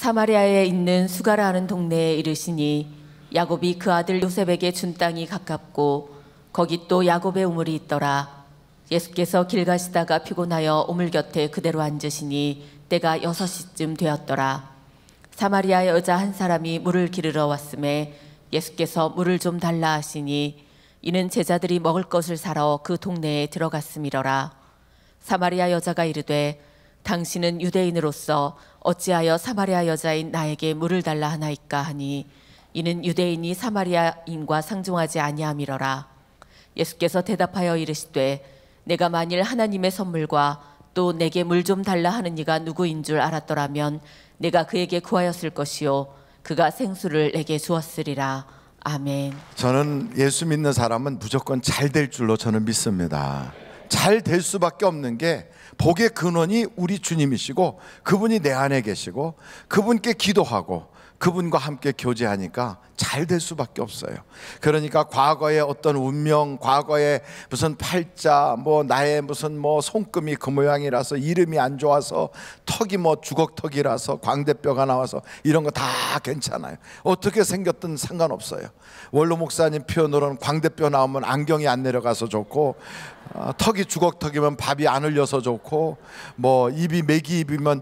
사마리아에 있는 수가라 하는 동네에 이르시니 야곱이 그 아들 요셉에게 준 땅이 가깝고 거기 또 야곱의 우물이 있더라. 예수께서 길 가시다가 피곤하여 우물 곁에 그대로 앉으시니 때가 6시쯤 되었더라. 사마리아 여자 한 사람이 물을 기르러 왔음에 예수께서 물을 좀 달라 하시니 이는 제자들이 먹을 것을 사러 그 동네에 들어갔음이러라. 사마리아 여자가 이르되 당신은 유대인으로서 어찌하여 사마리아 여자인 나에게 물을 달라 하나이까 하니 이는 유대인이 사마리아인과 상종하지 아니함이러라. 예수께서 대답하여 이르시되 내가 만일 하나님의 선물과 또 내게 물 좀 달라 하는 이가 누구인 줄 알았더라면 내가 그에게 구하였을 것이요 그가 생수를 내게 주었으리라. 아멘. 저는 예수 믿는 사람은 무조건 잘 될 줄로 저는 믿습니다. 잘 될 수밖에 없는 게 복의 근원이 우리 주님이시고 그분이 내 안에 계시고 그분께 기도하고 그분과 함께 교제하니까 잘 될 수밖에 없어요. 그러니까 과거의 어떤 운명, 과거의 무슨 팔자, 나의 무슨 손금이 그 모양이라서 이름이 안 좋아서 턱이 주걱턱이라서 광대뼈가 나와서 이런 거 다 괜찮아요. 어떻게 생겼든 상관없어요. 원로 목사님 표현으로는 광대뼈 나오면 안경이 안 내려가서 좋고, 턱이 주걱턱이면 밥이 안 흘려서 좋고, 입이 메기 입이면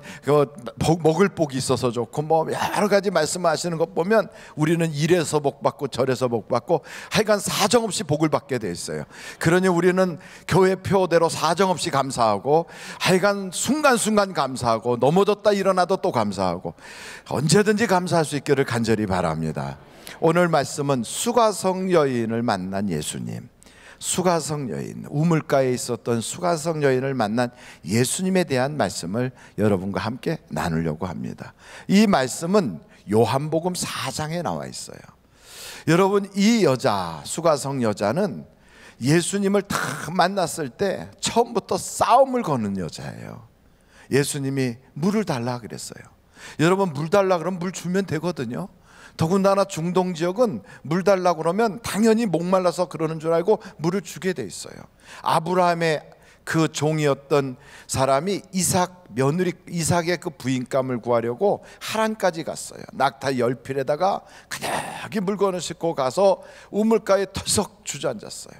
먹을 복이 있어서 좋고, 여러 가지 말씀하시는 것 보면 우리는 이래서 복 받고 저래서 복 받고 하여간 사정없이 복을 받게 돼 있어요. 그러니 우리는 교회 표대로 사정없이 감사하고 하여간 순간순간 감사하고 넘어졌다 일어나도 또 감사하고 언제든지 감사할 수 있기를 간절히 바랍니다. 오늘 말씀은 수가성 여인을 만난 예수님, 수가성 여인, 우물가에 있었던 수가성 여인을 만난 예수님에 대한 말씀을 여러분과 함께 나누려고 합니다. 이 말씀은 요한복음 4장에 나와 있어요. 여러분, 이 여자, 수가성 여자는 예수님을 딱 만났을 때 처음부터 싸움을 거는 여자예요. 예수님이 물을 달라 그랬어요. 여러분, 물 달라 그러면 물 주면 되거든요. 더군다나 중동 지역은 물 달라고 그러면 당연히 목말라서 그러는 줄 알고 물을 주게 돼 있어요. 아브라함의 그 종이었던 사람이 이삭의 그 부인감을 구하려고 하란까지 갔어요. 낙타 10필에다가 그냥 물건을 싣고 가서 우물가에 털썩 주저앉았어요.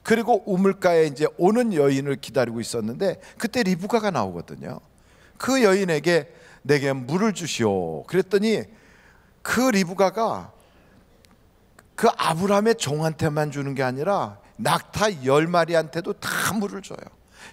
그리고 우물가에 이제 오는 여인을 기다리고 있었는데 그때 리브가가 나오거든요. 그 여인에게 내게 물을 주시오 그랬더니 그 리브가가 그 아브라함의 종한테만 주는 게 아니라 낙타 10마리한테도 다 물을 줘요.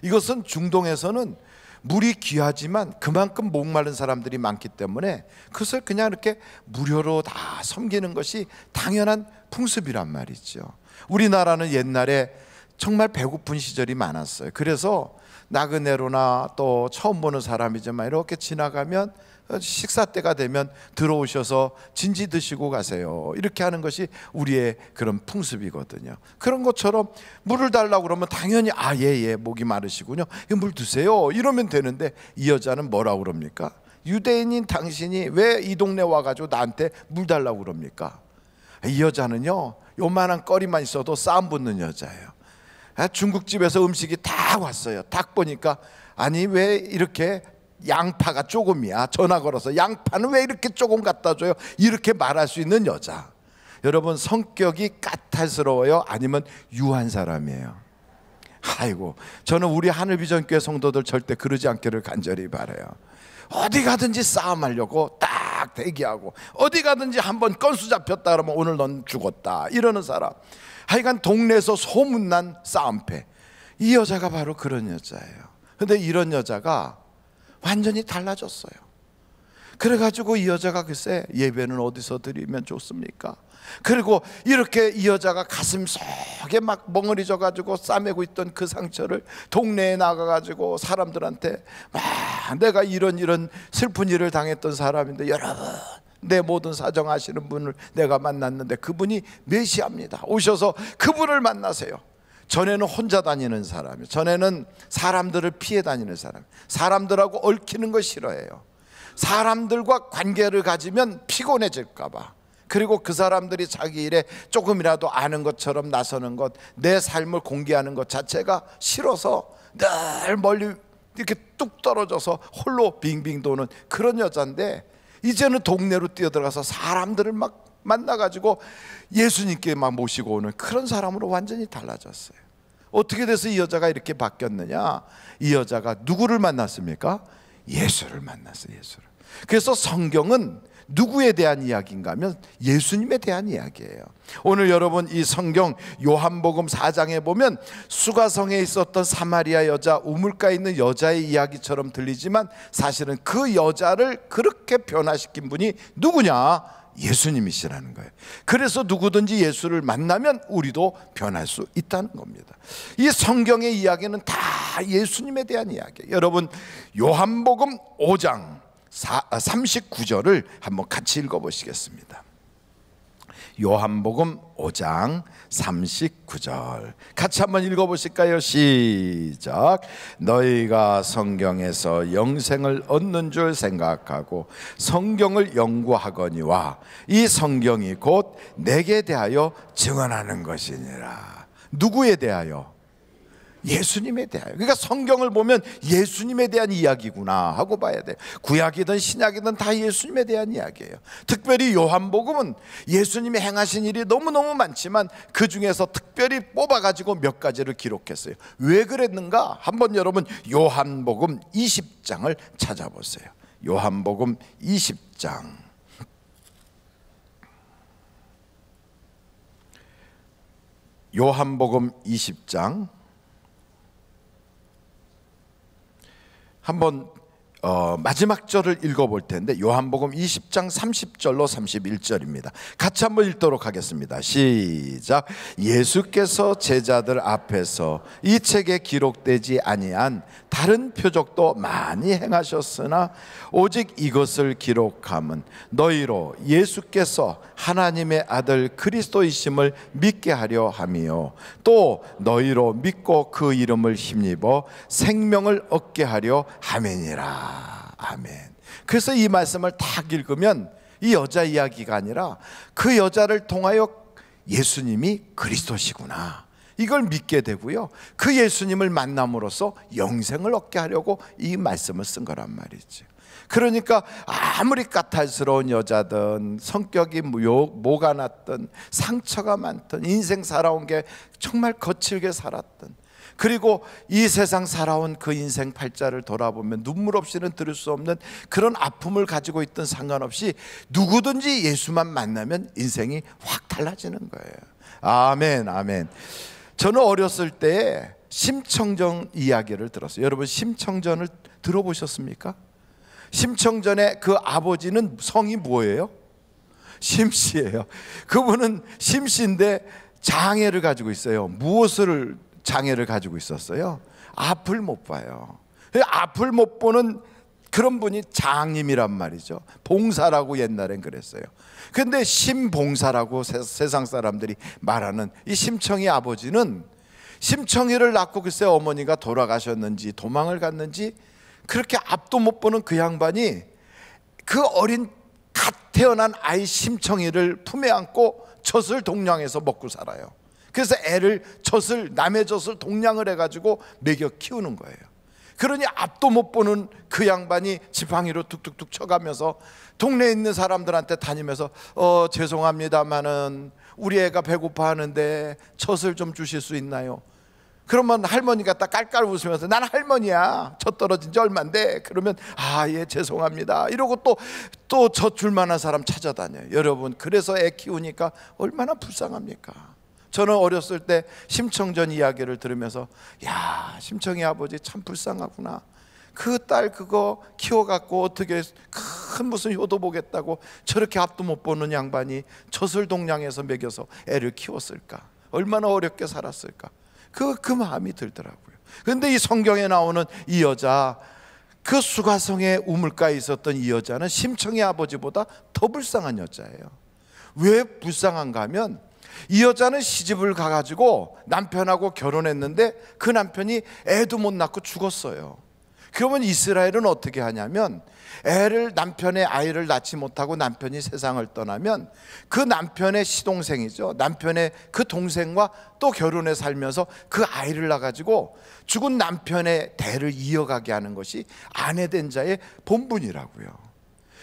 이것은 중동에서는 물이 귀하지만 그만큼 목마른 사람들이 많기 때문에 그것을 그냥 이렇게 무료로 다 섬기는 것이 당연한 풍습이란 말이죠. 우리나라는 옛날에 정말 배고픈 시절이 많았어요. 그래서 나그네로나 또 처음 보는 사람이지만 이렇게 지나가면 식사 때가 되면 들어오셔서 진지 드시고 가세요, 이렇게 하는 것이 우리의 그런 풍습이거든요. 그런 것처럼 물을 달라고 그러면 당연히 예, 목이 마르시군요, 물 드세요 이러면 되는데 이 여자는 뭐라고 그럽니까? 유대인인 당신이 왜 이 동네 와가지고 나한테 물 달라고 그럽니까? 이 여자는요, 요만한 거리만 있어도 싸움 붙는 여자예요. 중국집에서 음식이 다 왔어요. 딱 보니까 아니 왜 이렇게 양파가 조금이야, 전화 걸어서 양파는 왜 이렇게 조금 갖다 줘요, 이렇게 말할 수 있는 여자. 여러분, 성격이 까탈스러워요, 아니면 유한 사람이에요? 아이고, 저는 우리 하늘비전교회 성도들 절대 그러지 않기를 간절히 바라요. 어디 가든지 싸움하려고 딱 대기하고 어디 가든지 한번 건수 잡혔다 그러면 오늘 넌 죽었다 이러는 사람, 하여간 동네에서 소문난 싸움패. 이 여자가 바로 그런 여자예요. 근데 이런 여자가 완전히 달라졌어요. 그래가지고 이 여자가 글쎄 예배는 어디서 드리면 좋습니까? 그리고 이렇게 이 여자가 가슴 속에 막 멍어리져가지고 싸매고 있던 그 상처를 동네에 나가가지고 사람들한테 막 내가 이런 슬픈 일을 당했던 사람인데 여러분, 내 모든 사정 아시는 분을 내가 만났는데 그분이 메시아입니다, 오셔서 그분을 만나세요. 전에는 혼자 다니는 사람이에요. 전에는 사람들을 피해 다니는 사람, 사람들하고 얽히는 거 싫어해요. 사람들과 관계를 가지면 피곤해질까 봐, 그리고 그 사람들이 자기 일에 조금이라도 아는 것처럼 나서는 것, 내 삶을 공개하는 것 자체가 싫어서 늘 멀리 이렇게 뚝 떨어져서 홀로 빙빙 도는 그런 여자인데, 이제는 동네로 뛰어들어가서 사람들을 막 만나가지고 예수님께 막 모시고 오는 그런 사람으로 완전히 달라졌어요. 어떻게 돼서 이 여자가 이렇게 바뀌었느냐? 이 여자가 누구를 만났습니까? 예수를 만났어요. 예수를. 그래서 성경은 누구에 대한 이야기인가 하면 예수님에 대한 이야기예요. 오늘 여러분 이 성경 요한복음 4장에 보면 수가성에 있었던 사마리아 여자, 우물가에 있는 여자의 이야기처럼 들리지만 사실은 그 여자를 그렇게 변화시킨 분이 누구냐? 예수님이시라는 거예요. 그래서 누구든지 예수를 만나면 우리도 변할 수 있다는 겁니다. 이 성경의 이야기는 다 예수님에 대한 이야기예요. 여러분 요한복음 5장 39절을 한번 같이 읽어보시겠습니다. 요한복음 5장 39절 같이 한번 읽어보실까요? 시작. 너희가 성경에서 영생을 얻는 줄 생각하고 성경을 연구하거니와 이 성경이 곧 내게 대하여 증언하는 것이니라. 누구에 대하여? 예수님에 대하여. 그러니까 성경을 보면 예수님에 대한 이야기구나 하고 봐야 돼요. 구약이든 신약이든 다 예수님에 대한 이야기예요. 특별히 요한복음은 예수님이 행하신 일이 너무너무 많지만 그 중에서 특별히 뽑아가지고 몇 가지를 기록했어요. 왜 그랬는가? 한번 여러분 요한복음 20장을 찾아보세요. 요한복음 20장. 요한복음 20장 한번 마지막 절을 읽어볼 텐데 요한복음 20장 30절로 31절입니다. 같이 한번 읽도록 하겠습니다. 시작. 예수께서 제자들 앞에서 이 책에 기록되지 아니한 다른 표적도 많이 행하셨으나 오직 이것을 기록함은 너희로 예수께서 하나님의 아들 그리스도이심을 믿게 하려 함이요 또 너희로 믿고 그 이름을 힘입어 생명을 얻게 하려 함이니라. 아멘. 그래서 이 말씀을 딱 읽으면 이 여자 이야기가 아니라 그 여자를 통하여 예수님이 그리스도시구나 이걸 믿게 되고요, 그 예수님을 만남으로써 영생을 얻게 하려고 이 말씀을 쓴 거란 말이죠. 그러니까 아무리 까탈스러운 여자든 성격이 모가 났든 상처가 많든 인생 살아온 게 정말 거칠게 살았든 그리고 이 세상 살아온 그 인생 팔자를 돌아보면 눈물 없이는 들을 수 없는 그런 아픔을 가지고 있든 상관없이 누구든지 예수만 만나면 인생이 확 달라지는 거예요. 아멘, 아멘. 저는 어렸을 때 심청전 이야기를 들었어요. 여러분 심청전을 들어보셨습니까? 심청전의 그 아버지는 성이 뭐예요? 심씨예요. 그분은 심씨인데 장애를 가지고 있어요. 무엇을 장애를 가지고 있었어요? 앞을 못 봐요. 앞을 못 보는 그런 분이 장님이란 말이죠. 봉사라고 옛날엔 그랬어요. 근데 심봉사라고 세상 사람들이 말하는 이 심청이 아버지는 심청이를 낳고 글쎄 어머니가 돌아가셨는지 도망을 갔는지 그렇게 앞도 못 보는 그 양반이 그 어린 갓 태어난 아이 심청이를 품에 안고 젖을 동량해서 먹고 살아요. 그래서 애를 남의 젖을 동량을 해가지고 먹여 키우는 거예요. 그러니 앞도 못 보는 그 양반이 지팡이로 툭툭툭 쳐가면서 동네에 있는 사람들한테 다니면서 죄송합니다마는 우리 애가 배고파하는데 젖을 좀 주실 수 있나요? 그러면 할머니가 딱 깔깔 웃으면서 나는 할머니야, 젖 떨어진 지 얼만데. 그러면 예 죄송합니다 이러고 또 젖 줄 만한 사람 찾아다녀요. 여러분 그래서 애 키우니까 얼마나 불쌍합니까? 저는 어렸을 때 심청전 이야기를 들으면서 야, 심청이 아버지 참 불쌍하구나. 그 딸 그거 키워갖고 어떻게 큰 무슨 효도 보겠다고 저렇게 앞도 못 보는 양반이 젖을 동량해서 먹여서 애를 키웠을까? 얼마나 어렵게 살았을까? 그 마음이 들더라고요. 그런데 이 성경에 나오는 이 여자, 그 수가성의 우물가에 있었던 이 여자는 심청이 아버지보다 더 불쌍한 여자예요. 왜 불쌍한가 하면 이 여자는 시집을 가가지고 남편하고 결혼했는데 그 남편이 애도 못 낳고 죽었어요. 그러면 이스라엘은 어떻게 하냐면 남편의 아이를 낳지 못하고 남편이 세상을 떠나면 그 남편의 시동생이죠, 남편의 그 동생과 또 결혼해 살면서 그 아이를 낳아가지고 죽은 남편의 대를 이어가게 하는 것이 아내된 자의 본분이라고요.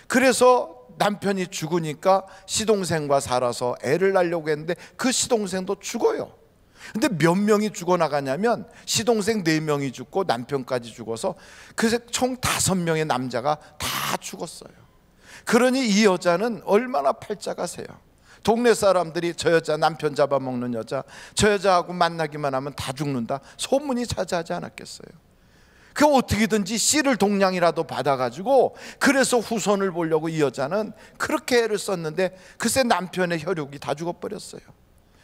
그래서 남편이 죽으니까 시동생과 살아서 애를 낳으려고 했는데 그 시동생도 죽어요. 근데 몇 명이 죽어나가냐면 시동생 4명이 죽고 남편까지 죽어서 그래서 총 5명의 남자가 다 죽었어요. 그러니 이 여자는 얼마나 팔자가 세요. 동네 사람들이 저 여자 남편 잡아먹는 여자, 저 여자하고 만나기만 하면 다 죽는다, 소문이 자자하지 않았겠어요. 그 어떻게든지 씨를 동량이라도 받아가지고 그래서 후손을 보려고 이 여자는 그렇게 애를 썼는데 글쎄 남편의 혈육이 다 죽어버렸어요.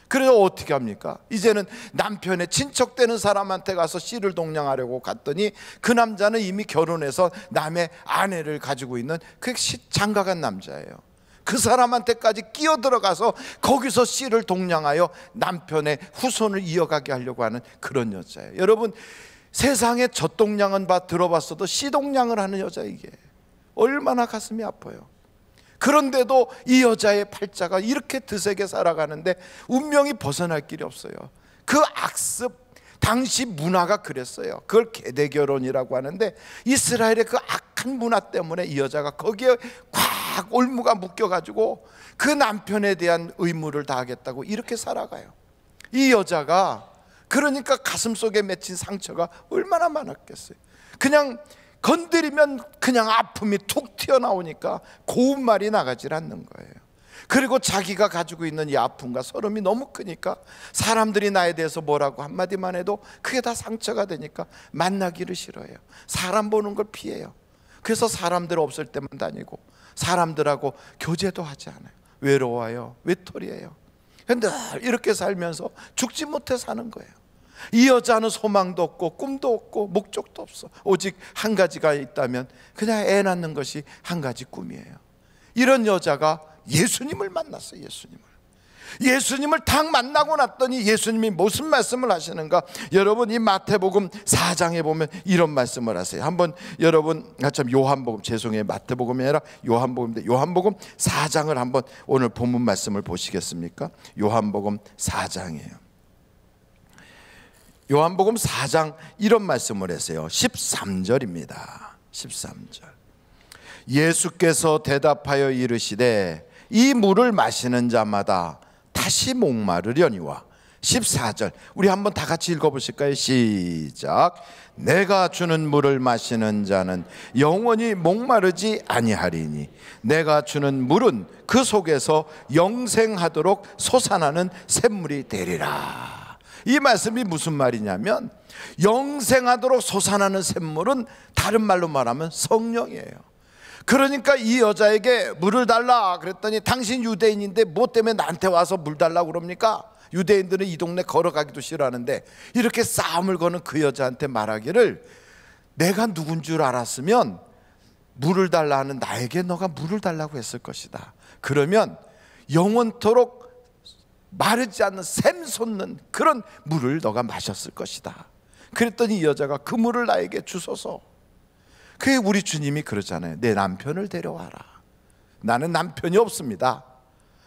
그래서 어떻게 합니까? 이제는 남편의 친척되는 사람한테 가서 씨를 동량하려고 갔더니 그 남자는 이미 결혼해서 남의 아내를 가지고 있는 그 장가간 남자예요. 그 사람한테까지 끼어들어가서 거기서 씨를 동량하여 남편의 후손을 이어가게 하려고 하는 그런 여자예요. 여러분, 세상에 젖동량은 들어봤어도 씨동량을 하는 여자, 이게 얼마나 가슴이 아파요. 그런데도 이 여자의 팔자가 이렇게 드세게 살아가는데 운명이 벗어날 길이 없어요. 그 악습, 당시 문화가 그랬어요. 그걸 계대결혼이라고 하는데 이스라엘의 그 악한 문화 때문에 이 여자가 거기에 꽉 올무가 묶여가지고 그 남편에 대한 의무를 다하겠다고 이렇게 살아가요. 이 여자가 그러니까 가슴속에 맺힌 상처가 얼마나 많았겠어요. 그냥 건드리면 그냥 아픔이 툭 튀어나오니까 고운 말이 나가질 않는 거예요. 그리고 자기가 가지고 있는 이 아픔과 서름이 너무 크니까 사람들이 나에 대해서 뭐라고 한마디만 해도 그게 다 상처가 되니까 만나기를 싫어해요. 사람 보는 걸 피해요. 그래서 사람들 없을 때만 다니고 사람들하고 교제도 하지 않아요. 외로워요. 외톨이에요. 늘 이렇게 살면서 죽지 못해 사는 거예요. 이 여자는 소망도 없고 꿈도 없고 목적도 없어. 오직 한 가지가 있다면 그냥 애 낳는 것이 한 가지 꿈이에요. 이런 여자가 예수님을 만났어요. 예수님을 딱 만나고 났더니 예수님이 무슨 말씀을 하시는가? 여러분, 이 마태복음 4장에 보면 이런 말씀을 하세요. 한번 여러분, 참 요한복음, 죄송해요, 마태복음이 아니라 요한복음인데 요한복음 4장을 한번 오늘 본문 말씀을 보시겠습니까? 요한복음 4장이에요. 요한복음 4장 이런 말씀을 했어요. 13절입니다. 13절. 예수께서 대답하여 이르시되 이 물을 마시는 자마다 다시 목마르려니와. 14절 우리 한번 다 같이 읽어보실까요? 시작. 내가 주는 물을 마시는 자는 영원히 목마르지 아니하리니 내가 주는 물은 그 속에서 영생하도록 솟아나는 샘물이 되리라. 이 말씀이 무슨 말이냐면 영생하도록 솟아나는 샘물은 다른 말로 말하면 성령이에요. 그러니까 이 여자에게 물을 달라 그랬더니 당신 유대인인데 뭐 때문에 나한테 와서 물 달라고 그럽니까? 유대인들은 이 동네 걸어가기도 싫어하는데 이렇게 싸움을 거는 그 여자한테 말하기를 내가 누군 줄 알았으면 물을 달라 하는 나에게 너가 물을 달라고 했을 것이다. 그러면 영원토록 마르지 않는 샘 솟는 그런 물을 너가 마셨을 것이다. 그랬더니 이 여자가 그 물을 나에게 주소서. 그게 우리 주님이 그러잖아요. 내 남편을 데려와라. 나는 남편이 없습니다.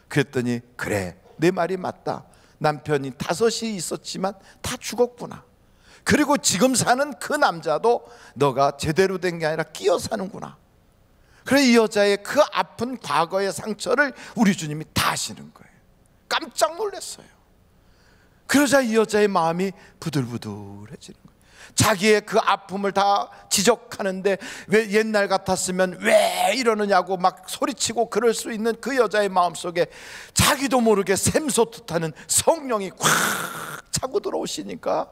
그랬더니 그래, 내 말이 맞다. 남편이 5이 있었지만 다 죽었구나. 그리고 지금 사는 그 남자도 너가 제대로 된 게 아니라 끼어 사는구나. 그래, 이 여자의 그 아픈 과거의 상처를 우리 주님이 다 아시는 거예요. 깜짝 놀랐어요. 그러자 이 여자의 마음이 부들부들해지는 거예요. 자기의 그 아픔을 다 지적하는데 왜 옛날 같았으면 왜 이러느냐고 막 소리치고 그럴 수 있는 그 여자의 마음속에 자기도 모르게 샘솟듯하는 성령이 꽉 차고 들어오시니까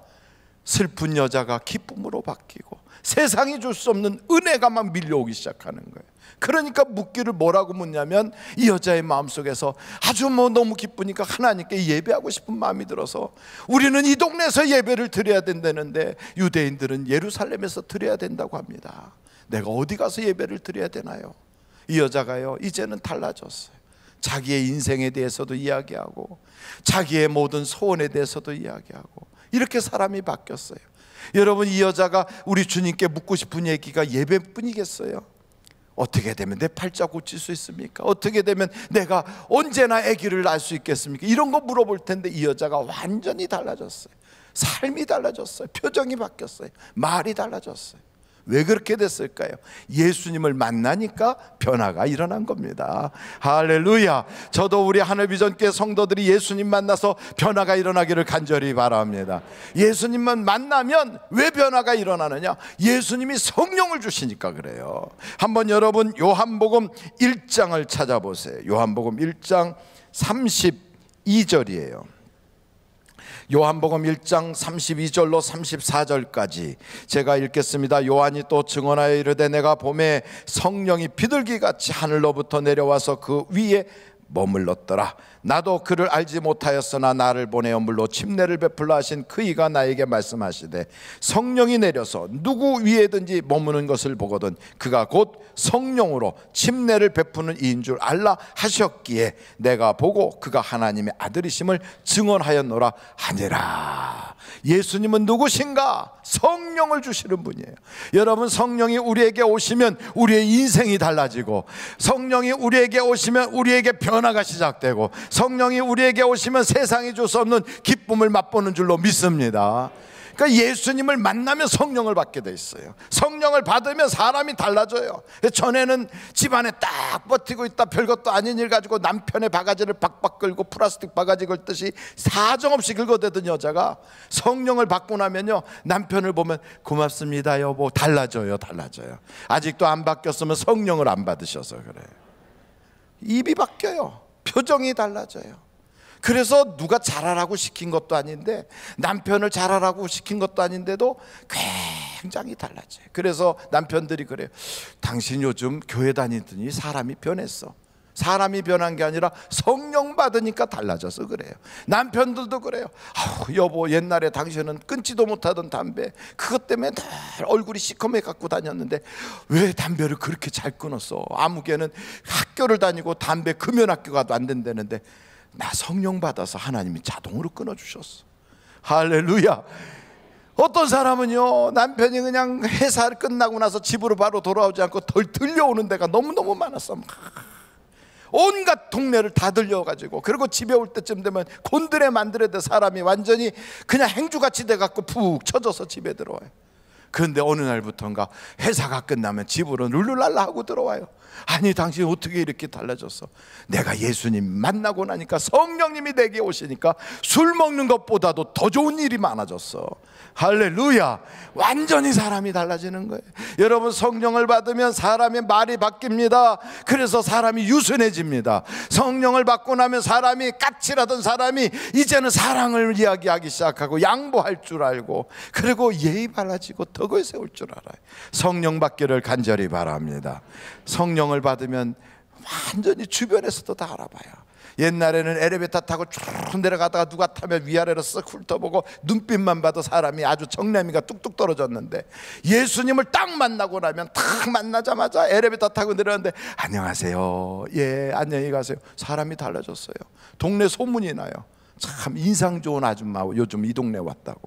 슬픈 여자가 기쁨으로 바뀌고 세상이 줄 수 없는 은혜가 막 밀려오기 시작하는 거예요. 그러니까 묻기를 뭐라고 묻냐면 이 여자의 마음속에서 아주 너무 기쁘니까 하나님께 예배하고 싶은 마음이 들어서 우리는 이 동네에서 예배를 드려야 된다는데 유대인들은 예루살렘에서 드려야 된다고 합니다. 내가 어디 가서 예배를 드려야 되나요? 이 여자가요, 이제는 달라졌어요. 자기의 인생에 대해서도 이야기하고 자기의 모든 소원에 대해서도 이야기하고 이렇게 사람이 바뀌었어요. 여러분, 이 여자가 우리 주님께 묻고 싶은 얘기가 예배뿐이겠어요? 어떻게 되면 내 팔자 고칠 수 있습니까? 어떻게 되면 내가 언제나 아기를 낳을 수 있겠습니까? 이런 거 물어볼 텐데 이 여자가 완전히 달라졌어요. 삶이 달라졌어요. 표정이 바뀌었어요. 말이 달라졌어요. 왜 그렇게 됐을까요? 예수님을 만나니까 변화가 일어난 겁니다. 할렐루야. 저도 우리 하늘비전교회 성도들이 예수님 만나서 변화가 일어나기를 간절히 바랍니다. 예수님만 만나면 왜 변화가 일어나느냐? 예수님이 성령을 주시니까 그래요. 한번 여러분 요한복음 1장을 찾아보세요. 요한복음 1장 32절이에요. 요한복음 1장 32절로 34절까지 제가 읽겠습니다. 요한이 또 증언하여 이르되 내가 봄에 성령이 비둘기같이 하늘로부터 내려와서 그 위에 머물렀더라. 나도 그를 알지 못하였으나 나를 보내어 물로 침례를 베풀라 하신 그이가 나에게 말씀하시되 성령이 내려서 누구 위에든지 머무는 것을 보거든 그가 곧 성령으로 침례를 베푸는 이인 줄 알라 하셨기에 내가 보고 그가 하나님의 아들이심을 증언하였노라 하니라. 예수님은 누구신가? 성령을 주시는 분이에요. 여러분, 성령이 우리에게 오시면 우리의 인생이 달라지고, 성령이 우리에게 오시면 우리에게 변화가 시작되고, 성령이 우리에게 오시면 세상이 줄 수 없는 기쁨을 맛보는 줄로 믿습니다. 그러니까 예수님을 만나면 성령을 받게 돼 있어요. 성령을 받으면 사람이 달라져요. 전에는 집안에 딱 버티고 있다 별것도 아닌 일 가지고 남편의 바가지를 박박 끌고 플라스틱 바가지 걸듯이 사정없이 긁어대던 여자가 성령을 받고 나면요, 남편을 보면 고맙습니다 여보, 달라져요. 아직도 안 바뀌었으면 성령을 안 받으셔서 그래요. 입이 바뀌어요. 표정이 달라져요. 그래서 누가 잘하라고 시킨 것도 아닌데, 남편을 잘하라고 시킨 것도 아닌데도 굉장히 달라져요. 그래서 남편들이 그래요. 당신 요즘 교회 다니더니 사람이 변했어. 사람이 변한 게 아니라 성령 받으니까 달라져서 그래요. 남편들도 그래요. 아우, 여보, 옛날에 당신은 끊지도 못하던 담배 그것 때문에 늘 얼굴이 시커매 갖고 다녔는데 왜 담배를 그렇게 잘 끊었어? 아무개는 학교를 다니고 담배 금연 학교가도 안 된다는데 나 성령 받아서 하나님이 자동으로 끊어주셨어. 할렐루야. 어떤 사람은요, 남편이 그냥 회사를 끝나고 나서 집으로 바로 돌아오지 않고 덜 들려오는 데가 너무너무 많았어. 온갖 동네를 다 들려가지고, 그리고 집에 올 때쯤 되면 곤드레 만드레 사람이 완전히 그냥 행주같이 돼갖고 푹 쳐져서 집에 들어와요. 그런데 어느 날부터인가 회사가 끝나면 집으로 룰루랄라 하고 들어와요. 아니, 당신 어떻게 이렇게 달라졌어? 내가 예수님 만나고 나니까, 성령님이 내게 오시니까 술 먹는 것보다도 더 좋은 일이 많아졌어. 할렐루야. 완전히 사람이 달라지는 거예요. 여러분, 성령을 받으면 사람의 말이 바뀝니다. 그래서 사람이 유순해집니다. 성령을 받고 나면 사람이, 까칠하던 사람이 이제는 사랑을 이야기하기 시작하고 양보할 줄 알고, 그리고 예의 바라지고 덕을 세울 줄 알아요. 성령 받기를 간절히 바랍니다. 성령을 받으면 완전히 주변에서도 다 알아봐요. 옛날에는 엘리베이터 타고 쭉 내려가다가 누가 타면 위아래로 쓱 훑어보고 눈빛만 봐도 사람이 아주 정내미가 뚝뚝 떨어졌는데, 예수님을 딱 만나고 나면 딱 만나자마자 엘리베이터 타고 내려왔는데 안녕하세요, 예 안녕히 가세요, 사람이 달라졌어요. 동네 소문이 나요. 참 인상 좋은 아줌마 요즘 이 동네 왔다고.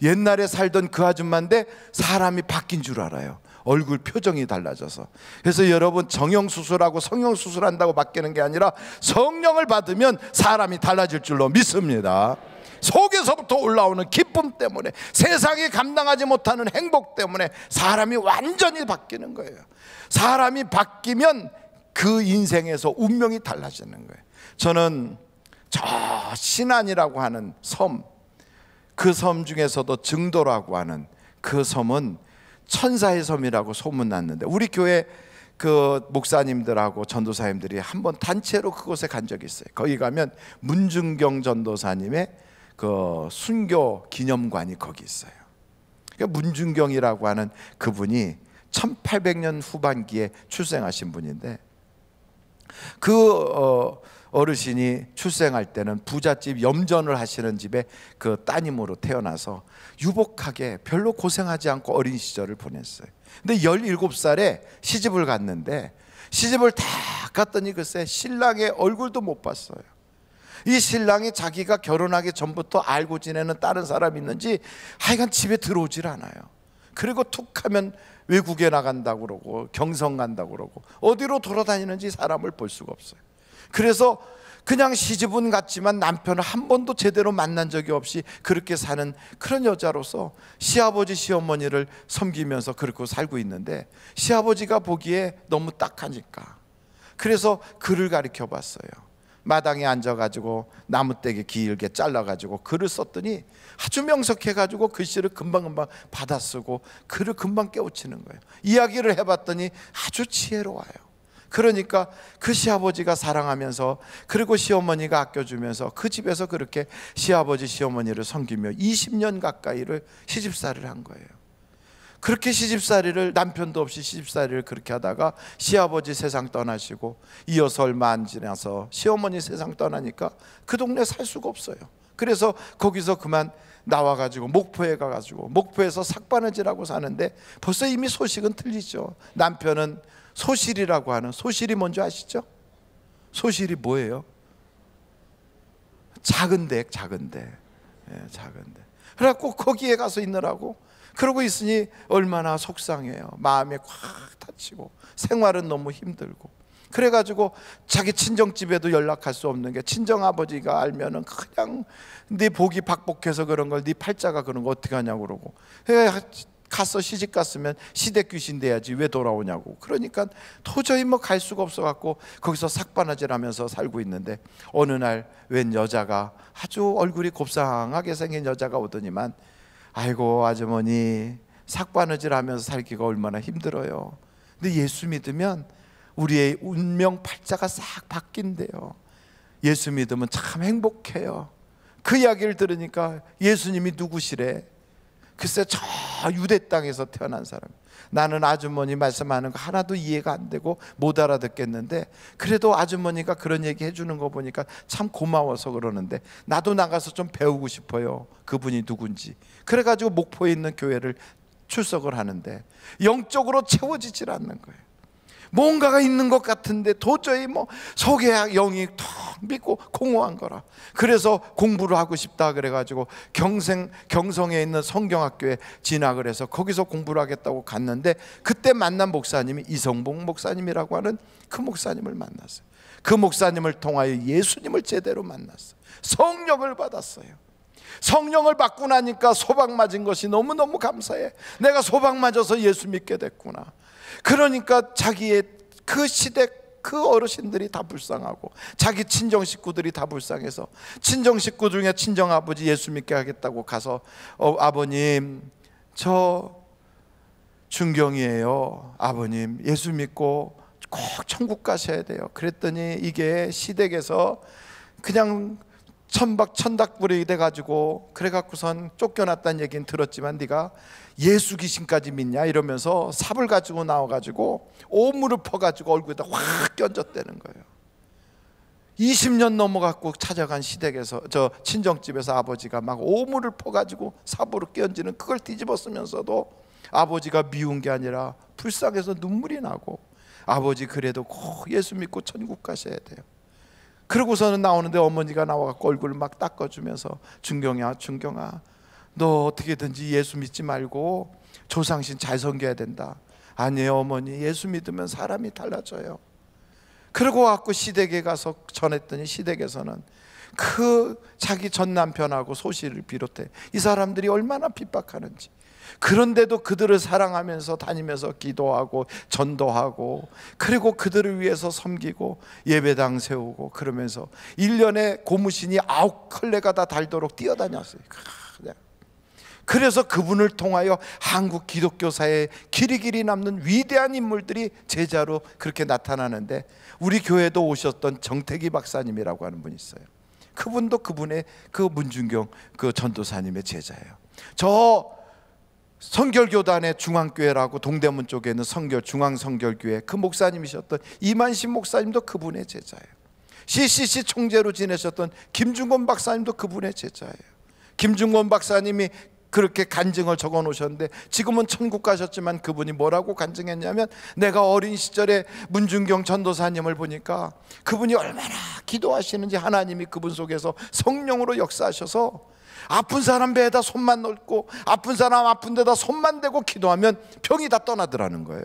옛날에 살던 그 아줌마인데 사람이 바뀐 줄 알아요. 얼굴 표정이 달라져서. 그래서 여러분, 정형수술하고 성형수술한다고 바뀌는 게 아니라 성령을 받으면 사람이 달라질 줄로 믿습니다. 속에서부터 올라오는 기쁨 때문에, 세상이 감당하지 못하는 행복 때문에 사람이 완전히 바뀌는 거예요. 사람이 바뀌면 그 인생에서 운명이 달라지는 거예요. 저는 저 신안이라고 하는 섬, 그 섬 중에서도 증도라고 하는 그 섬은 천사의 섬이라고 소문났는데, 우리 교회 그 목사님들하고 전도사님들이 한번 단체로 그곳에 간 적이 있어요. 거기 가면 문중경 전도사님의 그 순교 기념관이 거기 있어요. 그러니까 문중경이라고 하는 그분이 1800년 후반기에 출생하신 분인데, 그 어르신이 출생할 때는 부잣집 염전을 하시는 집에 그 따님으로 태어나서 유복하게 별로 고생하지 않고 어린 시절을 보냈어요. 근데 17살에 시집을 갔는데, 시집을 다 갔더니 글쎄 신랑의 얼굴도 못 봤어요. 이 신랑이 자기가 결혼하기 전부터 알고 지내는 다른 사람이 있는지 하여간 집에 들어오질 않아요. 그리고 툭 하면 외국에 나간다고 그러고 경성 간다고 그러고 어디로 돌아다니는지 사람을 볼 수가 없어요. 그래서 그냥 시집은 갔지만 남편을 한 번도 제대로 만난 적이 없이 그렇게 사는 그런 여자로서 시아버지 시어머니를 섬기면서 그렇게 살고 있는데, 시아버지가 보기에 너무 딱하니까 그래서 글을 가르쳐 봤어요. 마당에 앉아가지고 나무떼기 길게 잘라가지고 글을 썼더니 아주 명석해가지고 글씨를 금방금방 받아쓰고 글을 금방 깨우치는 거예요. 이야기를 해봤더니 아주 지혜로워요. 그러니까 그 시아버지가 사랑하면서, 그리고 시어머니가 아껴주면서 그 집에서 그렇게 시아버지 시어머니를 섬기며 20년 가까이를 시집살이를 한 거예요. 그렇게 시집살이를, 남편도 없이 시집살이를 그렇게 하다가 시아버지 세상 떠나시고 이어서 얼마 안 지나서 시어머니 세상 떠나니까 그 동네 살 수가 없어요. 그래서 거기서 그만 나와가지고 목포에 가가지고 목포에서 삭바느질하고 사는데, 벌써 이미 소식은 틀리죠. 남편은 소실이라고 하는, 소실이 뭔지 아시죠? 소실이 뭐예요? 작은 댁, 작은 댁. 예, 작은 댁. 그래갖고 거기에 가서 있느라고 그러고 있으니 얼마나 속상해요. 마음에 꽉 다치고 생활은 너무 힘들고. 그래가지고 자기 친정집에도 연락할 수 없는 게, 친정아버지가 알면은 그냥 네 복이 박복해서 그런 걸, 네 팔자가 그런 거 어떻게 하냐고 그러고, 가서 시집 갔으면 시댁 귀신 돼야지 왜 돌아오냐고. 그러니까 도저히 뭐 갈 수가 없어갖고 거기서 삭바느질 하면서 살고 있는데, 어느 날 웬 여자가, 아주 얼굴이 곱상하게 생긴 여자가 오더니만, 아이고 아주머니 삭바느질 하면서 살기가 얼마나 힘들어요. 근데 예수 믿으면 우리의 운명 팔자가 싹 바뀐대요. 예수 믿으면 참 행복해요. 그 이야기를 들으니까 예수님이 누구시래? 글쎄 저 유대 땅에서 태어난 사람. 나는 아주머니 말씀하는 거 하나도 이해가 안 되고 못 알아듣겠는데, 그래도 아주머니가 그런 얘기 해주는 거 보니까 참 고마워서 그러는데 나도 나가서 좀 배우고 싶어요, 그분이 누군지. 그래가지고 목포에 있는 교회를 출석을 하는데 영적으로 채워지질 않는 거예요. 뭔가가 있는 것 같은데 도저히 뭐 속에 영이 텅 믿고 공허한 거라. 그래서 공부를 하고 싶다 그래가지고 경성에 있는 성경학교에 진학을 해서 거기서 공부를 하겠다고 갔는데, 그때 만난 목사님이 이성봉 목사님이라고 하는 그 목사님을 만났어요. 그 목사님을 통하여 예수님을 제대로 만났어요. 성령을 받았어요. 성령을 받고 나니까 소박 맞은 것이 너무너무 감사해. 내가 소박 맞아서 예수 믿게 됐구나. 그러니까 자기의 그 시댁 그 어르신들이 다 불쌍하고 자기 친정 식구들이 다 불쌍해서, 친정 식구 중에 친정 아버지 예수 믿게 하겠다고 가서 아버님 저 중경이에요. 아버님 예수 믿고 꼭 천국 가셔야 돼요. 그랬더니 이게 시댁에서 그냥 천박천닥불이 돼가지고, 그래갖고선 쫓겨났다는 얘기는 들었지만 네가 예수 귀신까지 믿냐 이러면서 삽을 가지고 나와가지고 오물을 퍼가지고 얼굴에다 확 껴졌다는 거예요. 20년 넘어갖고 찾아간 시댁에서, 저 친정집에서 아버지가 막 오물을 퍼가지고 삽으로 끼얹는 그걸 뒤집어 쓰면서도 아버지가 미운 게 아니라 불쌍해서 눈물이 나고, 아버지 그래도 꼭 예수 믿고 천국 가셔야 돼요. 그러고서는 나오는데 어머니가 나와갖고 얼굴을 막 닦아주면서, 준경아 준경아 너 어떻게든지 예수 믿지 말고 조상신 잘 섬겨야 된다. 아니에요 어머니, 예수 믿으면 사람이 달라져요. 그러고 와갖고 시댁에 가서 전했더니 시댁에서는 그 자기 전 남편하고 소실을 비롯해 이 사람들이 얼마나 핍박하는지, 그런데도 그들을 사랑하면서 다니면서 기도하고 전도하고, 그리고 그들을 위해서 섬기고 예배당 세우고, 그러면서 1년에 고무신이 9컬레가 다 달도록 뛰어다녔어요. 그래서 그분을 통하여 한국 기독교사에 길이길이 남는 위대한 인물들이 제자로 그렇게 나타나는데, 우리 교회도 오셨던 정태기 박사님이라고 하는 분이 있어요. 그분도 그분의 그 문준경 그 전도사님의 제자예요. 저 성결교단의 중앙교회라고 동대문 쪽에 있는 중앙성결교회 그 목사님이셨던 이만신 목사님도 그분의 제자예요. CCC 총재로 지내셨던 김중권 박사님도 그분의 제자예요. 김중권 박사님이 그렇게 간증을 적어 놓으셨는데, 지금은 천국 가셨지만 그분이 뭐라고 간증했냐면, 내가 어린 시절에 문준경 전도사님을 보니까 그분이 얼마나 기도하시는지 하나님이 그분 속에서 성령으로 역사하셔서 아픈 사람 배에다 손만 넣고 아픈 사람 아픈 데다 손만 대고 기도하면 병이 다 떠나더라는 거예요.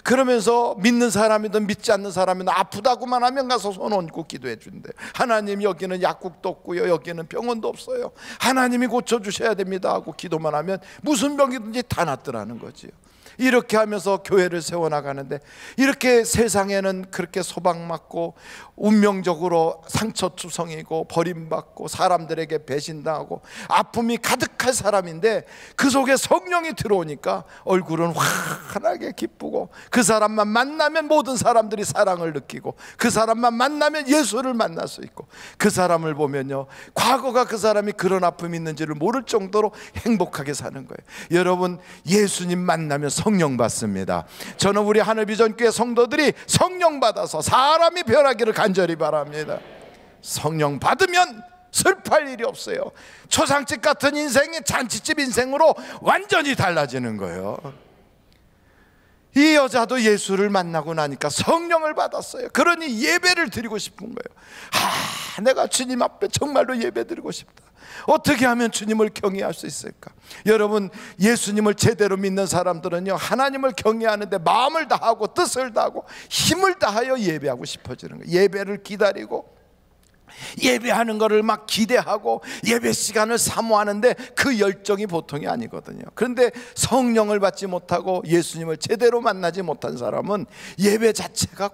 그러면서 믿는 사람이든 믿지 않는 사람이든 아프다고만 하면 가서 손 얹고 기도해 준대. 하나님, 여기는 약국도 없고요, 여기는 병원도 없어요, 하나님이 고쳐주셔야 됩니다 하고 기도만 하면 무슨 병이든지 다 낫더라는 거지요. 이렇게 하면서 교회를 세워나가는데, 이렇게 세상에는 그렇게 소방맞고 운명적으로 상처투성이고 버림받고 사람들에게 배신당하고 아픔이 가득할 사람인데, 그 속에 성령이 들어오니까 얼굴은 환하게 기쁘고, 그 사람만 만나면 모든 사람들이 사랑을 느끼고, 그 사람만 만나면 예수를 만날 수 있고, 그 사람을 보면요, 과거가 그 사람이 그런 아픔이 있는지를 모를 정도로 행복하게 사는 거예요. 여러분, 예수님 만나면 성령 받습니다. 저는 우리 하늘비전교회 성도들이 성령 받아서 사람이 변하기를 간절히 바랍니다. 성령 받으면 슬퍼할 일이 없어요. 초상집 같은 인생이 잔치집 인생으로 완전히 달라지는 거예요. 이 여자도 예수를 만나고 나니까 성령을 받았어요. 그러니 예배를 드리고 싶은 거예요. 내가 주님 앞에 정말로 예배 드리고 싶다. 어떻게 하면 주님을 경외할 수 있을까? 여러분, 예수님을 제대로 믿는 사람들은요, 하나님을 경외하는데 마음을 다하고 뜻을 다하고 힘을 다하여 예배하고 싶어지는 거예요. 예배를 기다리고 예배하는 것을 막 기대하고 예배 시간을 사모하는데 그 열정이 보통이 아니거든요. 그런데 성령을 받지 못하고 예수님을 제대로 만나지 못한 사람은 예배 자체가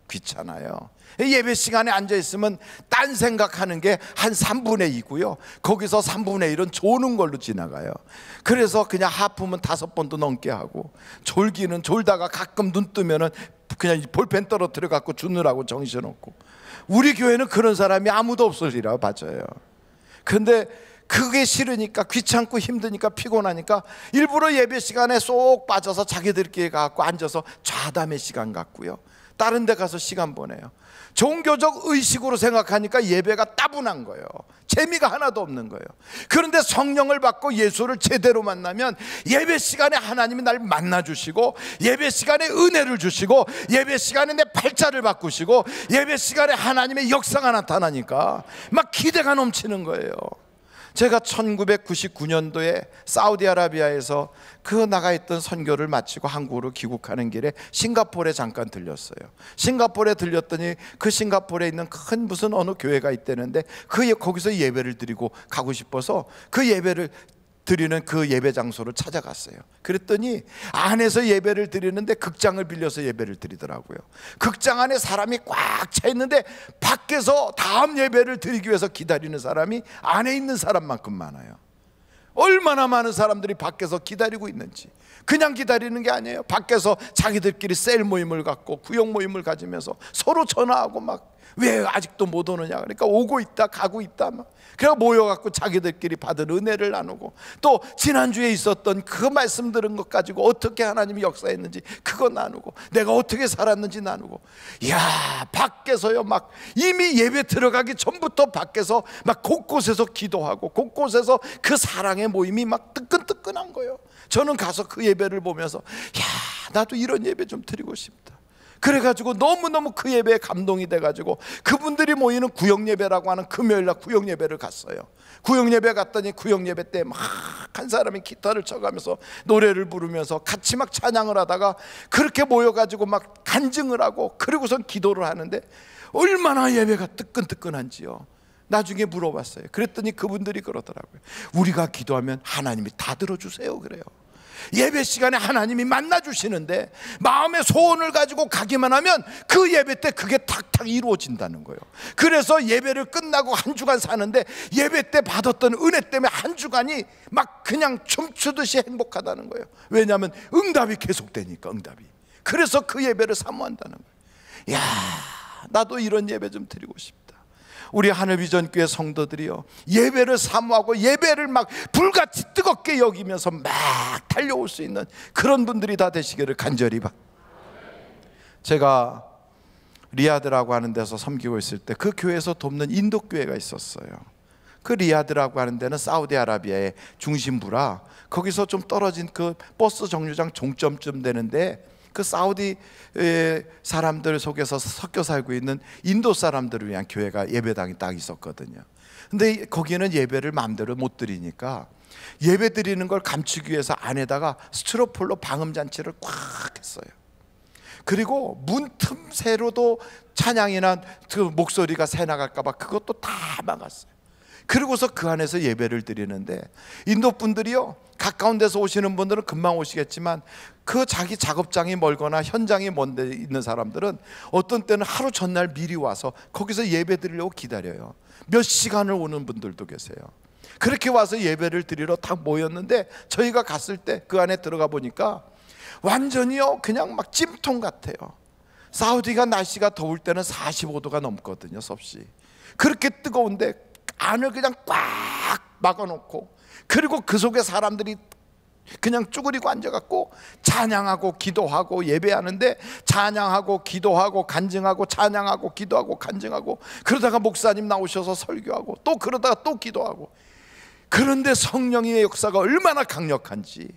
귀찮아요. 예배 시간에 앉아있으면 딴 생각하는 게 한 3분의 2고요 거기서 3분의 1은 조는 걸로 지나가요. 그래서 그냥 하품은 5번도 넘게 하고, 졸기는 졸다가 가끔 눈 뜨면은 그냥 볼펜 떨어뜨려 갖고 주느라고 정신없고. 우리 교회는 그런 사람이 아무도 없으리라 봐져요. 그런데 그게 싫으니까, 귀찮고 힘드니까, 피곤하니까 일부러 예배 시간에 쏙 빠져서 자기들끼리 가서 앉아서 좌담의 시간 갖고요, 다른 데 가서 시간 보내요. 종교적 의식으로 생각하니까 예배가 따분한 거예요. 재미가 하나도 없는 거예요. 그런데 성령을 받고 예수를 제대로 만나면 예배 시간에 하나님이 날 만나주시고, 예배 시간에 은혜를 주시고, 예배 시간에 내 팔자를 바꾸시고, 예배 시간에 하나님의 역사가 나타나니까 막 기대가 넘치는 거예요. 제가 1999년도에 사우디아라비아에서 그 나가 있던 선교를 마치고 한국으로 귀국하는 길에 싱가포르에 잠깐 들렸어요. 싱가포르에 들렸더니 그 싱가포르에 있는 큰 무슨 어느 교회가 있다는데, 거기서 예배를 드리고 가고 싶어서 그 예배를 드리는 그 예배 장소를 찾아갔어요. 그랬더니 안에서 예배를 드리는데 극장을 빌려서 예배를 드리더라고요. 극장 안에 사람이 꽉 차 있는데 밖에서 다음 예배를 드리기 위해서 기다리는 사람이 안에 있는 사람만큼 많아요. 얼마나 많은 사람들이 밖에서 기다리고 있는지. 그냥 기다리는 게 아니에요. 밖에서 자기들끼리 셀 모임을 갖고 구역 모임을 가지면서 서로 전화하고 막, 왜 아직도 못 오느냐, 그러니까 오고 있다 가고 있다 막. 그래서 모여갖고 자기들끼리 받은 은혜를 나누고, 또 지난주에 있었던 그 말씀 들은 것 가지고 어떻게 하나님이 역사했는지 그거 나누고, 내가 어떻게 살았는지 나누고. 이야, 밖에서요 막 이미 예배 들어가기 전부터 밖에서 막 곳곳에서 기도하고 곳곳에서 그 사랑의 모임이 막 뜨끈뜨끈한 거예요. 저는 가서 그 예배를 보면서, 야, 나도 이런 예배 좀 드리고 싶다. 그래가지고 너무너무 그 예배에 감동이 돼가지고 그분들이 모이는 구역예배라고 하는 금요일날 구역예배를 갔어요. 구역예배 갔더니 구역예배 때 막 한 사람이 기타를 쳐가면서 노래를 부르면서 같이 막 찬양을 하다가 그렇게 모여가지고 막 간증을 하고, 그리고선 기도를 하는데 얼마나 예배가 뜨끈뜨끈한지요. 나중에 물어봤어요. 그랬더니 그분들이 그러더라고요. 우리가 기도하면 하나님이 다 들어주세요 그래요. 예배 시간에 하나님이 만나주시는데 마음의 소원을 가지고 가기만 하면 그 예배 때 그게 탁탁 이루어진다는 거예요. 그래서 예배를 끝나고 한 주간 사는데 예배 때 받았던 은혜 때문에 한 주간이 막 그냥 춤추듯이 행복하다는 거예요. 왜냐하면 응답이 계속되니까, 응답이. 그래서 그 예배를 사모한다는 거예요. 야, 나도 이런 예배 좀 드리고 싶다. 우리 하늘비전교회 성도들이요, 예배를 사모하고 예배를 막 불같이 뜨겁게 여기면서 막 달려올 수 있는 그런 분들이 다 되시기를 간절히 제가 리야드라고 하는 데서 섬기고 있을 때 그 교회에서 돕는 인도교회가 있었어요. 그 리야드라고 하는 데는 사우디아라비아의 중심부라 거기서 좀 떨어진 그 버스 정류장 종점쯤 되는데 그 사우디 사람들 속에서 섞여 살고 있는 인도 사람들을 위한 교회가 예배당이 딱 있었거든요. 근데 거기는 예배를 마음대로 못 드리니까 예배 드리는 걸 감추기 위해서 안에다가 스티로폴로 방음장치를 꽉 했어요. 그리고 문 틈새로도 찬양이나 그 목소리가 새 나갈까봐 그것도 다 막았어요. 그리고서 그 안에서 예배를 드리는데, 인도 분들이요, 가까운 데서 오시는 분들은 금방 오시겠지만 그 자기 작업장이 멀거나 현장이 먼 데 있는 사람들은 어떤 때는 하루 전날 미리 와서 거기서 예배 드리려고 기다려요. 몇 시간을 오는 분들도 계세요. 그렇게 와서 예배를 드리러 딱 모였는데, 저희가 갔을 때 그 안에 들어가 보니까 완전히요 그냥 막 찜통 같아요. 사우디가 날씨가 더울 때는 45도가 넘거든요, 섭씨. 그렇게 뜨거운데 안을 그냥 꽉 막아놓고, 그리고 그 속에 사람들이 그냥 쭈그리고 앉아갖고 찬양하고 기도하고 예배하는데, 찬양하고 기도하고 간증하고 찬양하고 기도하고 간증하고, 그러다가 목사님 나오셔서 설교하고 또 그러다가 또 기도하고. 그런데 성령의 역사가 얼마나 강력한지,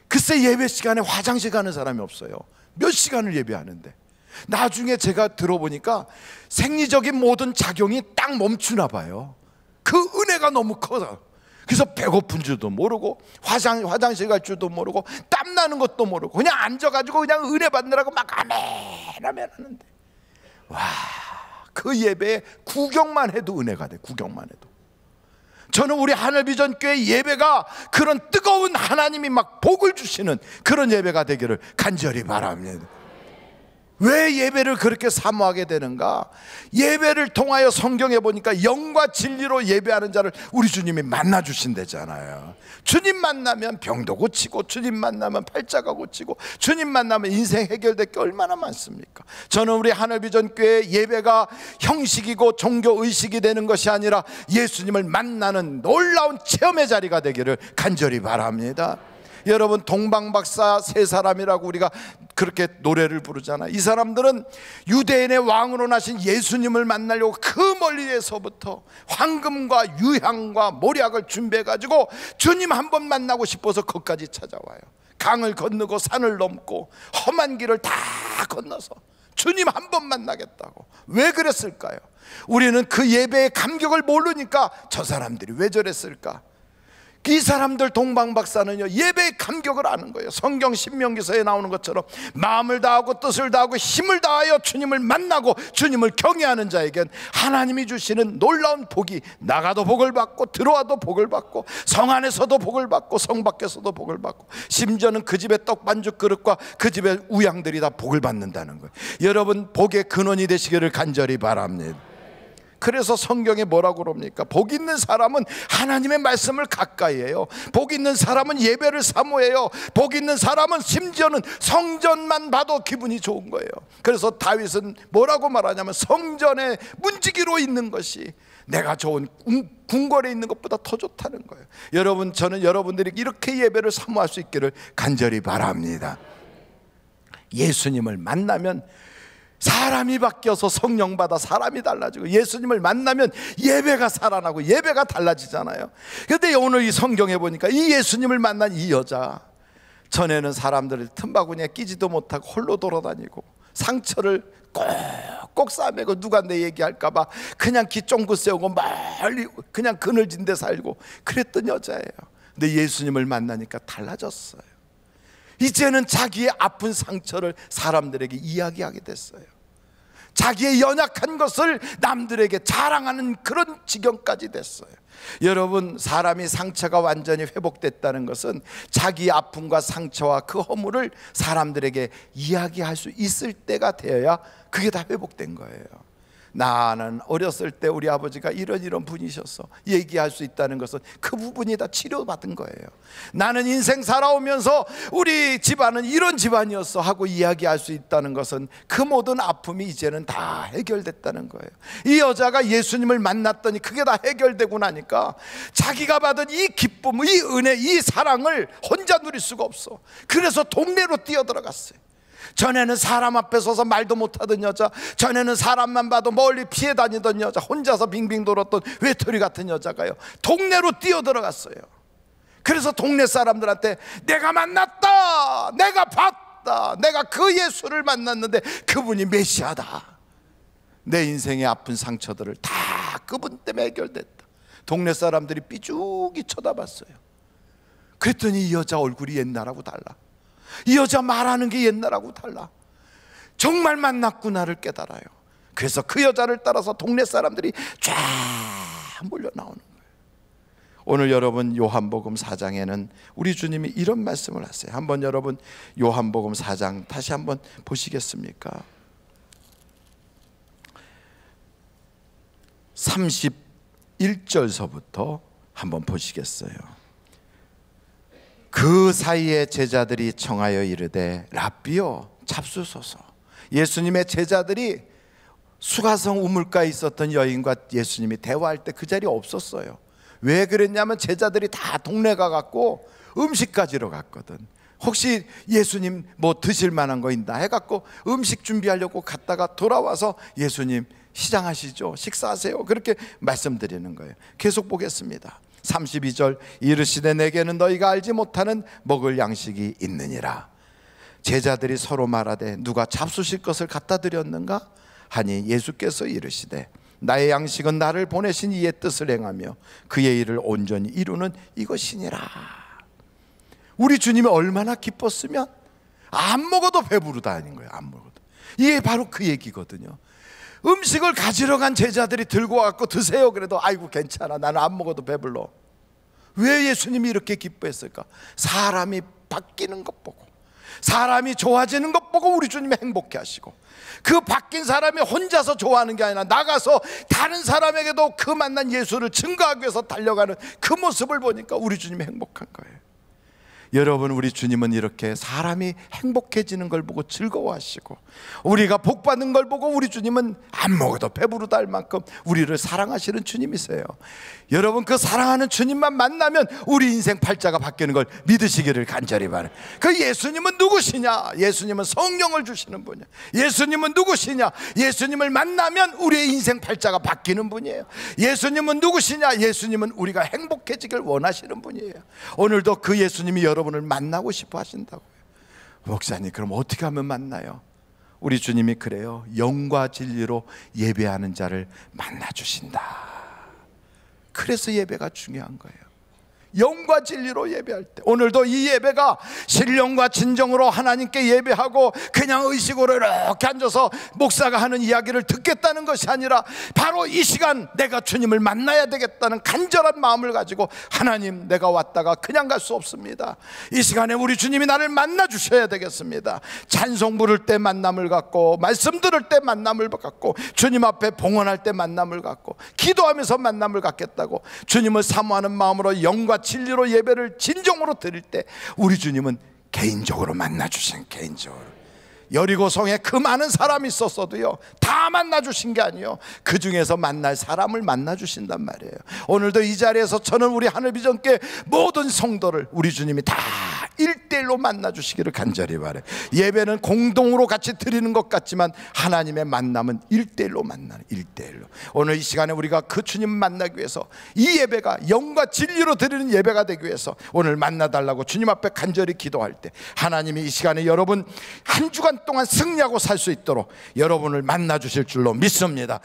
글쎄 예배 시간에 화장실 가는 사람이 없어요. 몇 시간을 예배하는데. 나중에 제가 들어보니까 생리적인 모든 작용이 딱 멈추나 봐요. 그 은혜가 너무 커서. 그래서 배고픈 줄도 모르고 화장실 갈 줄도 모르고 땀나는 것도 모르고 그냥 앉아가지고 그냥 은혜 받느라고 막 아멘 아멘 하는데, 와, 그 예배에 구경만 해도 은혜가 돼. 구경만 해도. 저는 우리 하늘비전교회 예배가 그런 뜨거운 하나님이 막 복을 주시는 그런 예배가 되기를 간절히 바랍니다. 왜 예배를 그렇게 사모하게 되는가? 예배를 통하여 성경에 보니까 영과 진리로 예배하는 자를 우리 주님이 만나 주신대잖아요. 주님 만나면 병도 고치고, 주님 만나면 팔자가 고치고, 주님 만나면 인생 해결될 게 얼마나 많습니까? 저는 우리 하늘비전교회 예배가 형식이고 종교의식이 되는 것이 아니라 예수님을 만나는 놀라운 체험의 자리가 되기를 간절히 바랍니다. 여러분, 동방박사 세 사람이라고 우리가 그렇게 노래를 부르잖아요. 이 사람들은 유대인의 왕으로 나신 예수님을 만나려고 그 멀리에서부터 황금과 유향과 모략을 준비해가지고 주님 한번 만나고 싶어서 거기까지 찾아와요. 강을 건너고 산을 넘고 험한 길을 다 건너서 주님 한번 만나겠다고. 왜 그랬을까요? 우리는 그 예배의 감격을 모르니까 저 사람들이 왜 저랬을까? 이 사람들 동방박사는요 예배의 감격을 아는 거예요. 성경 신명기서에 나오는 것처럼 마음을 다하고 뜻을 다하고 힘을 다하여 주님을 만나고 주님을 경외하는 자에겐 하나님이 주시는 놀라운 복이, 나가도 복을 받고 들어와도 복을 받고 성 안에서도 복을 받고 성 밖에서도 복을 받고, 심지어는 그 집의 떡 반죽 그릇과 그 집의 우양들이 다 복을 받는다는 거예요. 여러분, 복의 근원이 되시기를 간절히 바랍니다. 그래서 성경에 뭐라고 그럽니까? 복 있는 사람은 하나님의 말씀을 가까이 해요. 복 있는 사람은 예배를 사모해요. 복 있는 사람은 심지어는 성전만 봐도 기분이 좋은 거예요. 그래서 다윗은 뭐라고 말하냐면, 성전에 문지기로 있는 것이 내가 좋은 궁궐에 있는 것보다 더 좋다는 거예요. 여러분, 저는 여러분들이 이렇게 예배를 사모할 수 있기를 간절히 바랍니다. 예수님을 만나면 사람이 바뀌어서 성령 받아 사람이 달라지고, 예수님을 만나면 예배가 살아나고 예배가 달라지잖아요. 그런데 오늘 이 성경에 보니까 이 예수님을 만난 이 여자, 전에는 사람들을 틈바구니에 끼지도 못하고 홀로 돌아다니고 상처를 꼭꼭 싸매고 누가 내 얘기할까봐 그냥 귀 쫑긋 세우고 멀리 그냥 그늘진 데 살고 그랬던 여자예요. 근데 예수님을 만나니까 달라졌어요. 이제는 자기의 아픈 상처를 사람들에게 이야기하게 됐어요. 자기의 연약한 것을 남들에게 자랑하는 그런 지경까지 됐어요. 여러분, 사람이 상처가 완전히 회복됐다는 것은 자기의 아픔과 상처와 그 허물을 사람들에게 이야기할 수 있을 때가 되어야 그게 다 회복된 거예요. 나는 어렸을 때 우리 아버지가 이런 분이셨어 얘기할 수 있다는 것은 그 부분이 다 치료받은 거예요. 나는 인생 살아오면서 우리 집안은 이런 집안이었어 하고 이야기할 수 있다는 것은 그 모든 아픔이 이제는 다 해결됐다는 거예요. 이 여자가 예수님을 만났더니 그게 다 해결되고 나니까 자기가 받은 이 기쁨, 이 은혜, 이 사랑을 혼자 누릴 수가 없어. 그래서 동네로 뛰어들어갔어요. 전에는 사람 앞에 서서 말도 못하던 여자, 전에는 사람만 봐도 멀리 피해 다니던 여자, 혼자서 빙빙 돌았던 외톨이 같은 여자가요 동네로 뛰어들어갔어요. 그래서 동네 사람들한테 내가 만났다, 내가 맞다, 내가 그 예수를 만났는데 그분이 메시아다. 내 인생의 아픈 상처들을 다 그분 때문에 해결됐다. 동네 사람들이 삐죽이 쳐다봤어요. 그랬더니 이 여자 얼굴이 옛날하고 달라. 이 여자 말하는 게 옛날하고 달라. 정말 만났구나를 깨달아요. 그래서 그 여자를 따라서 동네 사람들이 쫙 몰려 나오는 거예요. 오늘 여러분 요한복음 4장에는 우리 주님이 이런 말씀을 하세요. 한번 여러분 요한복음 4장 다시 한번 보시겠습니까? 31절서부터 한번 보시겠어요? 그 사이에 제자들이 청하여 이르되 랍비요 잡수소서. 예수님의 제자들이 수가성 우물가에 있었던 여인과 예수님이 대화할 때 그 자리에 없었어요. 왜 그랬냐면 제자들이 다 동네 가갖고 음식 가지러 갔거든. 혹시 예수님 뭐 드실 만한 거 있나 해갖고 음식 준비하려고 갔다가 돌아와서 예수님 시장하시죠, 식사하세요, 그렇게 말씀드리는 거예요. 계속 보겠습니다. 32절 이르시되 내게는 너희가 알지 못하는 먹을 양식이 있느니라. 제자들이 서로 말하되 누가 잡수실 것을 갖다 드렸는가 하니 예수께서 이르시되 나의 양식은 나를 보내신 이의 뜻을 행하며 그의 일을 온전히 이루는 이것이니라. 우리 주님이 얼마나 기뻤으면 안 먹어도 배부르다는 거예요. 안 먹어도. 이게 바로 그 얘기거든요. 음식을 가지러 간 제자들이 들고 와서 드세요 그래도 아이고 괜찮아, 나는 안 먹어도 배불러. 왜 예수님이 이렇게 기뻐했을까? 사람이 바뀌는 것 보고, 사람이 좋아지는 것 보고 우리 주님이 행복해 하시고, 그 바뀐 사람이 혼자서 좋아하는 게 아니라 나가서 다른 사람에게도 그 만난 예수를 증거하기 위해서 달려가는 그 모습을 보니까 우리 주님이 행복한 거예요. 여러분, 우리 주님은 이렇게 사람이 행복해지는 걸 보고 즐거워하시고, 우리가 복받는 걸 보고 우리 주님은 안 먹어도 배부르다 할 만큼 우리를 사랑하시는 주님이세요. 여러분, 그 사랑하는 주님만 만나면 우리 인생 팔자가 바뀌는 걸 믿으시기를 간절히 바라요. 그 예수님은 누구시냐? 예수님은 성령을 주시는 분이에요. 예수님은 누구시냐? 예수님을 만나면 우리의 인생 팔자가 바뀌는 분이에요. 예수님은 누구시냐? 예수님은 우리가 행복해지길 원하시는 분이에요. 오늘도 그 예수님이 여러분을 만나고 싶어 하신다고요. 목사님, 그럼 어떻게 하면 만나요? 우리 주님이 그래요. 영과 진리로 예배하는 자를 만나 주신다. 그래서 예배가 중요한 거예요. 영과 진리로 예배할 때, 오늘도 이 예배가 신령과 진정으로 하나님께 예배하고 그냥 의식으로 이렇게 앉아서 목사가 하는 이야기를 듣겠다는 것이 아니라 바로 이 시간 내가 주님을 만나야 되겠다는 간절한 마음을 가지고, 하나님, 내가 왔다가 그냥 갈 수 없습니다. 이 시간에 우리 주님이 나를 만나 주셔야 되겠습니다. 찬송 부를 때 만남을 갖고, 말씀 들을 때 만남을 갖고, 주님 앞에 봉헌할 때 만남을 갖고, 기도하면서 만남을 갖겠다고 주님을 사모하는 마음으로 영과 진리로 예배를 진정으로 드릴 때 우리 주님은 개인적으로 만나주신, 개인적으로 여리고성에 그 많은 사람이 있었어도요 다 만나주신 게 아니에요. 그 중에서 만날 사람을 만나주신단 말이에요. 오늘도 이 자리에서 저는 우리 하늘비전교회 모든 성도를 우리 주님이 다 1대1로 만나주시기를 간절히 바라요. 예배는 공동으로 같이 드리는 것 같지만 하나님의 만남은 1대1로 만나는, 1대1로. 오늘 이 시간에 우리가 그 주님 만나기 위해서 이 예배가 영과 진리로 드리는 예배가 되기 위해서 오늘 만나달라고 주님 앞에 간절히 기도할 때, 하나님이 이 시간에 여러분 한 주간 동안 승리하고 살 수 있도록 여러분을 만나 주실 줄로 믿습니다.